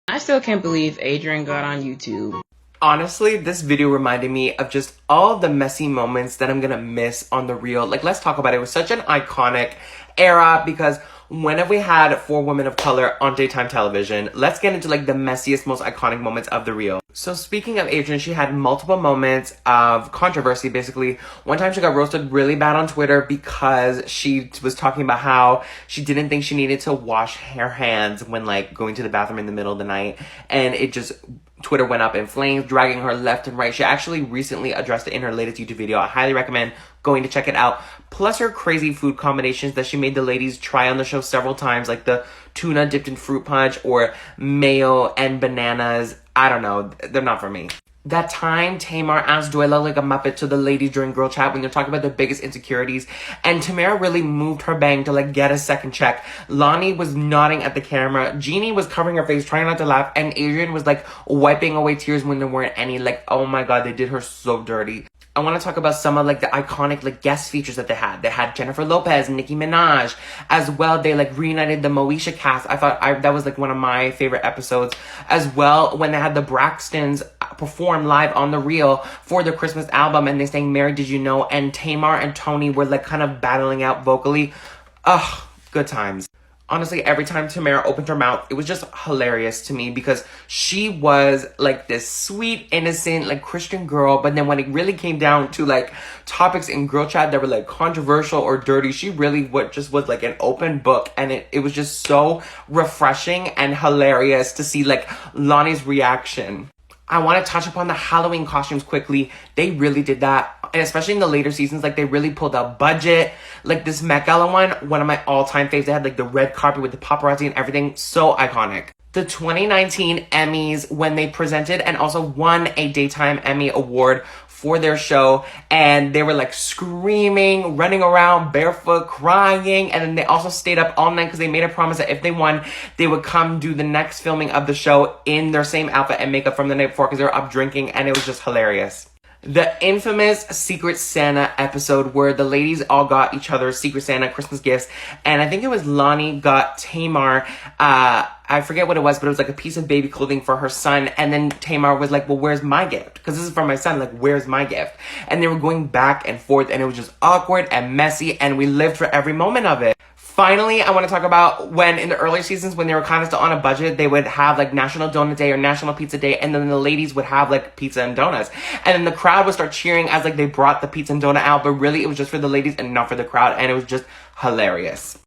I still can't believe Adrian got on YouTube. Honestly, this video reminded me of just all the messy moments that I'm gonna miss on the reel. Like, let's talk about it. It was such an iconic era because when have we had 4 women of color on daytime television? Let's get into like the messiest, most iconic moments of the reel. So speaking of Adrian, she had multiple moments of controversy, basically. One time she got roasted really bad on Twitter because she was talking about how she didn't think she needed to wash her hands when like going to the bathroom in the middle of the night. And it just, Twitter went up in flames, dragging her left and right. She actually recently addressed it in her latest YouTube video. I highly recommend going to check it out. Plus her crazy food combinations that she made the ladies try on the show several times, like the tuna dipped in fruit punch or mayo and bananas. I don't know. They're not for me. That time Tamar asked, do I look like a Muppet to the ladies during girl chat when they're talking about their biggest insecurities? And Tamara really moved her bang to like get a second check. Lonnie was nodding at the camera. Jeannie was covering her face, trying not to laugh. And Adrian was like wiping away tears when there weren't any. Like, oh my God, they did her so dirty. I want to talk about some of like the iconic like guest features that they had. They had Jennifer Lopez, Nicki Minaj, as well. They like reunited the Moesha cast. I thought that was like one of my favorite episodes as well. When they had the Braxtons perform live on the reel for their Christmas album, and they sang "Mary Did You Know," and Tamar and Tony were like kind of battling out vocally. Ugh, good times. Honestly, every time Tamara opened her mouth, it was just hilarious to me because she was like this sweet, innocent, like Christian girl. But then when it really came down to like topics in girl chat that were like controversial or dirty, she really just was like an open book. And it was just so refreshing and hilarious to see like Lonnie's reaction. I want to touch upon the Halloween costumes quickly. They really did that. And especially in the later seasons, like they really pulled out budget. Like this Met Gala one of my all-time faves. They had like the red carpet with the paparazzi and everything. So iconic. The 2019 Emmys, when they presented and also won a Daytime Emmy Award for their show, and they were like screaming, running around barefoot, crying, and then they also stayed up all night because they made a promise that if they won, they would come do the next filming of the show in their same outfit and makeup from the night before because they were up drinking, and it was just hilarious. The infamous Secret Santa episode where the ladies all got each other Secret Santa Christmas gifts. And I think it was Lonnie got Tamar, I forget what it was, but it was like a piece of baby clothing for her son. And then Tamar was like, well, where's my gift? Because this is for my son. Like, where's my gift? And they were going back and forth, and it was just awkward and messy, and we lived for every moment of it. Finally, I want to talk about when in the early seasons when they were kind of still on a budget, they would have like National Donut Day or National Pizza Day, and then the ladies would have like pizza and donuts. And then the crowd would start cheering as like they brought the pizza and donut out, but really it was just for the ladies and not for the crowd, and it was just hilarious.